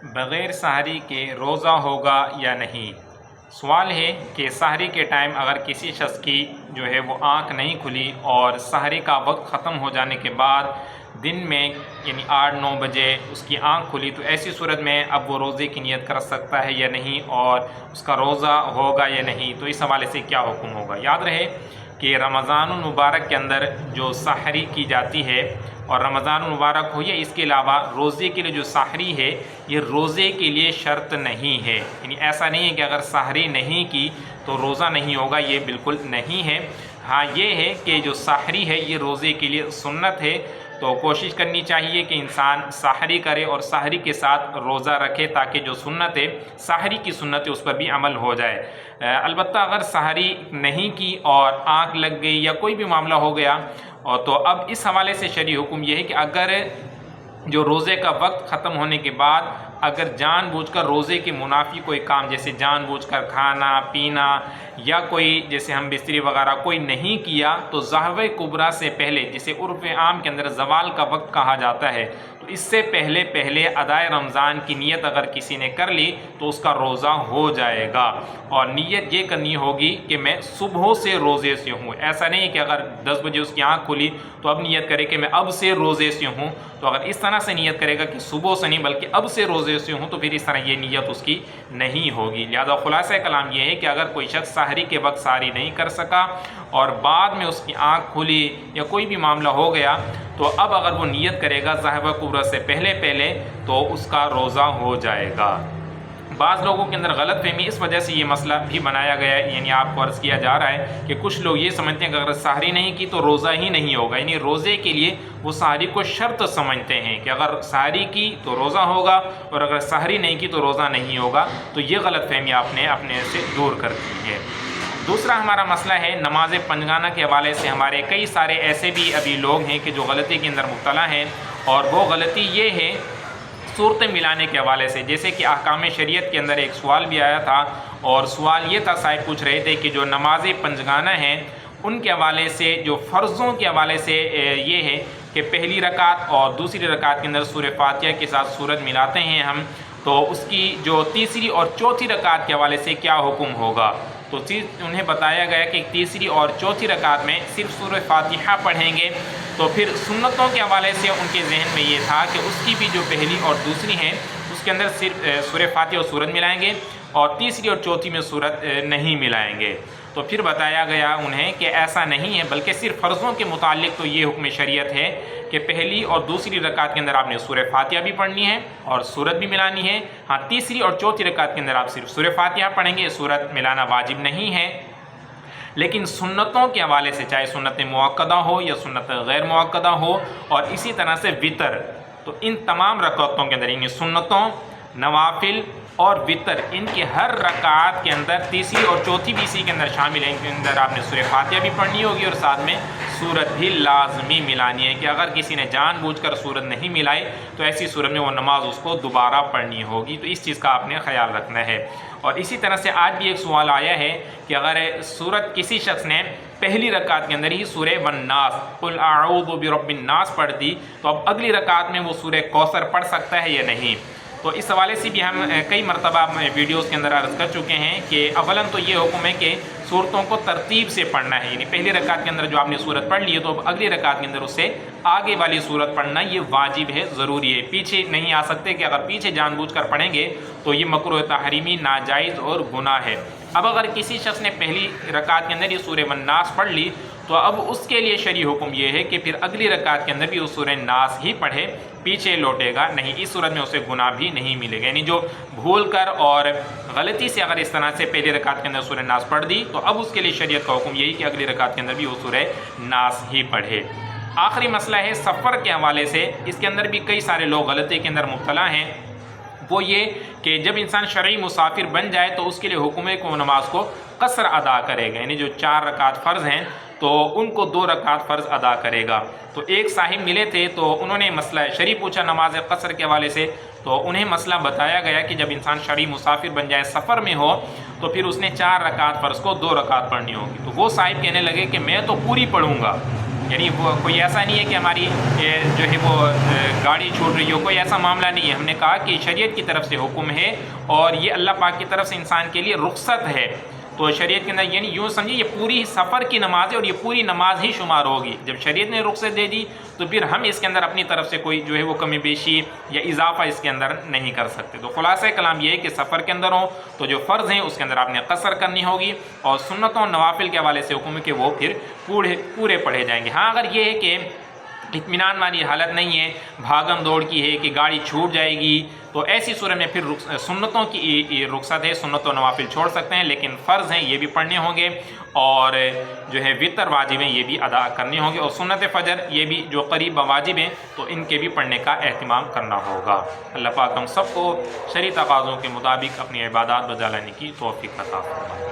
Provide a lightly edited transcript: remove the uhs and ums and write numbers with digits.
بغیر سحری کے روزہ ہوگا یا نہیں؟ سوال ہے کہ سحری کے ٹائم اگر کسی شخص کی جو ہے وہ آنکھ نہیں کھلی اور سحری کا وقت ختم ہو جانے کے بعد دن میں یعنی 8-9 بجے اس کی آنکھ کھلی، تو ایسی صورت میں اب وہ روزے کی نیت کر سکتا ہے یا نہیں، اور اس کا روزہ ہوگا یا نہیں، تو اس حوالے سے کیا حکم ہوگا؟ یاد رہے کہ رمضان المبارک کے اندر جو سحری کی جاتی ہے، اور رمضان المبارک ہو یا اس کے علاوہ روزے کے لیے جو سحری ہے یہ روزے کے لیے شرط نہیں ہے، یعنی ایسا نہیں ہے کہ اگر سحری نہیں کی تو روزہ نہیں ہوگا، یہ بالکل نہیں ہے۔ ہاں یہ ہے کہ جو سحری ہے یہ روزے کے لیے سنت ہے، تو کوشش کرنی چاہیے کہ انسان سحری کرے اور سحری کے ساتھ روزہ رکھے، تاکہ جو سنت ہے سحری کی سنت ہے اس پر بھی عمل ہو جائے۔ البتہ اگر سحری نہیں کی اور آنکھ لگ گئی یا کوئی بھی معاملہ ہو گیا، اور تو اب اس حوالے سے شرعی حکم یہ ہے کہ اگر جو روزے کا وقت ختم ہونے کے بعد اگر جان بوجھ کر روزے کے منافی کوئی کام، جیسے جان بوجھ کر کھانا پینا یا کوئی جیسے ہم بستری وغیرہ کوئی نہیں کیا، تو ظہر کبریٰ سے پہلے، جسے عرف عام کے اندر زوال کا وقت کہا جاتا ہے، تو اس سے پہلے ادائے رمضان کی نیت اگر کسی نے کر لی تو اس کا روزہ ہو جائے گا۔ اور نیت یہ کرنی ہوگی کہ میں صبح سے روزے سے ہوں، ایسا نہیں کہ اگر 10 بجے اس کی آنکھ کھلی تو اب نیت کرے کہ میں اب سے روزے سے ہوں، تو اگر اس طرح سے نیت کرے گا کہ صبح سے نہیں بلکہ اب سے روزے سے ہوں، تو پھر اس طرح یہ نیت اس کی نہیں ہوگی۔ لہذا خلاصہ کلام یہ ہے کہ اگر کوئی شخص سحری کے وقت سحری نہیں کر سکا اور بعد میں اس کی آنکھ کھلی یا کوئی بھی معاملہ ہو گیا، تو اب اگر وہ نیت کرے گا ظہر کبریٰ سے پہلے تو اس کا روزہ ہو جائے گا۔ بعض لوگوں کے اندر غلط فہمی اس وجہ سے یہ مسئلہ بھی بنایا گیا ہے، یعنی آپ کو عرض کیا جا رہا ہے کہ کچھ لوگ یہ سمجھتے ہیں کہ اگر سحری نہیں کی تو روزہ ہی نہیں ہوگا، یعنی روزے کے لیے وہ سحری کو شرط سمجھتے ہیں کہ اگر سحری کی تو روزہ ہوگا اور اگر سحری نہیں کی تو روزہ نہیں ہوگا، تو یہ غلط فہمی آپ نے اپنے سے دور کر دی ہے۔ دوسرا ہمارا مسئلہ ہے نماز پنجگانہ کے حوالے سے ہمارے کئی سارے ایسے بھی ابھی لوگ ہیں کہ جو غلطی کے اندر مبتلا ہیں، اور وہ غلطی یہ ہے صورتیں ملانے کے حوالے سے۔ جیسے کہ احکام شریعت کے اندر ایک سوال بھی آیا تھا، اور سوال یہ تھا، صاحب پوچھ رہے تھے کہ جو نماز پنجگانہ ہیں ان کے حوالے سے جو فرضوں کے حوالے سے یہ ہے کہ پہلی رکعت اور دوسری رکعت کے اندر سورہ فاتحہ کے ساتھ سورت ملاتے ہیں ہم، تو اس کی جو تیسری اور چوتھی رکعت کے حوالے سے کیا حکم ہوگا؟ تو انہیں بتایا گیا کہ تیسری اور چوتھی رکعت میں صرف سورہ فاتحہ پڑھیں گے، تو پھر سنتوں کے حوالے سے ان کے ذہن میں یہ تھا کہ اس کی بھی جو پہلی اور دوسری ہیں اس کے اندر صرف سورہ فاتحہ اور سورت ملائیں گے، اور تیسری اور چوتھی میں سورت نہیں ملائیں گے۔ تو پھر بتایا گیا انہیں کہ ایسا نہیں ہے، بلکہ صرف فرضوں کے متعلق تو یہ حکم شریعت ہے کہ پہلی اور دوسری رکعت کے اندر آپ نے سورہ فاتحہ بھی پڑھنی ہے اور سورت بھی ملانی ہے۔ ہاں تیسری اور چوتھی رکعت کے اندر آپ صرف سورہ فاتحہ پڑھیں گے، سورت ملانا واجب نہیں ہے۔ لیکن سنتوں کے حوالے سے، چاہے سنت مؤکدہ ہو یا سنت غیر مؤکدہ ہو، اور اسی طرح سے وطر، تو ان تمام رکعتوں کے اندر یعنی سنتوں، نوافل اور وطر، ان کی ہر رکعت کے اندر تیسری اور چوتھی بھی اسی کے اندر شامل ہے، ان کے اندر آپ نے سورہ فاتحہ بھی پڑھنی ہوگی اور ساتھ میں سورت بھی لازمی ملانی ہے، کہ اگر کسی نے جان بوجھ کر سورت نہیں ملائی تو ایسی صورت میں وہ نماز اس کو دوبارہ پڑھنی ہوگی۔ تو اس چیز کا آپ نے خیال رکھنا ہے۔ اور اسی طرح سے آج بھی ایک سوال آیا ہے کہ اگر سورت کسی شخص نے پہلی رکعت کے اندر ہی سورہ والناس قل اعوذ برب الناس پڑھ دی، تو اب اگلی رکعت میں وہ سورہ کوثر پڑھ سکتا ہے یا نہیں؟ تو اس حوالے سے بھی ہم کئی مرتبہ ویڈیوز کے اندر عرض کر چکے ہیں کہ اولاً تو یہ حکم ہے کہ صورتوں کو ترتیب سے پڑھنا ہے، یعنی پہلی رکعت کے اندر جو آپ نے صورت پڑھ لی ہے تو اب اگلی رکعت کے اندر اس سے آگے والی صورت پڑھنا یہ واجب ہے، ضروری ہے، پیچھے نہیں آ سکتے کہ اگر پیچھے جان بوجھ کر پڑھیں گے تو یہ مکروہ تحریمی، ناجائز اور گناہ ہے۔ اب اگر کسی شخص نے پہلی رکعت کے اندر یہ سورہ والناس پڑھ لی تو اب اس کے لیے شرعی حکم یہ ہے کہ پھر اگلی رکعت کے اندر بھی وہ سورہ ناس ہی پڑھے، پیچھے لوٹے گا نہیں، اس صورت میں اسے گناہ بھی نہیں ملے گا۔ یعنی جو بھول کر اور غلطی سے اگر اس طرح سے پہلی رکعت کے اندر سورہ ناس پڑھ دی تو اب اس کے لیے شریعت کا حکم یہی کہ اگلی رکعت کے اندر بھی وہ سورہ ناس ہی پڑھے۔ آخری مسئلہ ہے سفر کے حوالے سے، اس کے اندر بھی کئی سارے لوگ غلطی کے اندر مبتلا ہیں۔ وہ یہ کہ جب انسان شرعی مسافر بن جائے تو اس کے لیے حکم ہے کہ وہ نماز کو قصر ادا کرے گا، یعنی جو 4 رکعت فرض ہیں تو ان کو 2 رکعت فرض ادا کرے گا۔ تو ایک صاحب ملے تھے تو انہوں نے مسئلہ شرعی پوچھا نماز قصر کے حوالے سے، تو انہیں مسئلہ بتایا گیا کہ جب انسان شرعی مسافر بن جائے، سفر میں ہو، تو پھر اس نے 4 رکعت فرض کو 2 رکعت پڑھنی ہوگی۔ تو وہ صاحب کہنے لگے کہ میں تو پوری پڑھوں گا، یعنی وہ کوئی ایسا نہیں ہے کہ ہماری جو ہے وہ گاڑی چھوٹ رہی ہو، کوئی ایسا معاملہ نہیں ہے۔ ہم نے کہا کہ شریعت کی طرف سے حکم ہے اور یہ اللہ پاک کی طرف سے انسان کے لیے رخصت ہے، تو شریعت کے اندر یعنی یوں سمجھیے یہ پوری سفر کی نماز ہے اور یہ پوری نماز ہی شمار ہوگی۔ جب شریعت نے رخصت دے دی تو پھر ہم اس کے اندر اپنی طرف سے کوئی جو ہے وہ کمی بیشی یا اضافہ اس کے اندر نہیں کر سکتے۔ تو خلاصہ کلام یہ ہے کہ سفر کے اندر ہوں تو جو فرض ہیں اس کے اندر آپ نے قصر کرنی ہوگی، اور سنتوں نوافل کے حوالے سے حکم ہے کہ وہ پھر پورے پڑھے جائیں گے۔ ہاں اگر یہ ہے کہ اطمینان والی حالت نہیں ہے، بھاگم دوڑ کی ہے کہ گاڑی چھوٹ جائے گی، تو ایسی صورت میں پھر سنتوں کی رخصت ہے، سنت و نوافل چھوڑ سکتے ہیں، لیکن فرض ہیں یہ بھی پڑھنے ہوں گے، اور جو ہے وتر واجب ہیں یہ بھی ادا کرنے ہوں گے، اور سنت فجر یہ بھی جو قریب واجب ہیں تو ان کے بھی پڑھنے کا اہتمام کرنا ہوگا۔ اللہ پاک ہم سب کو شرعی تقاضوں کے مطابق اپنی عبادات بجا لانے کی توفیق عطا فرمائے۔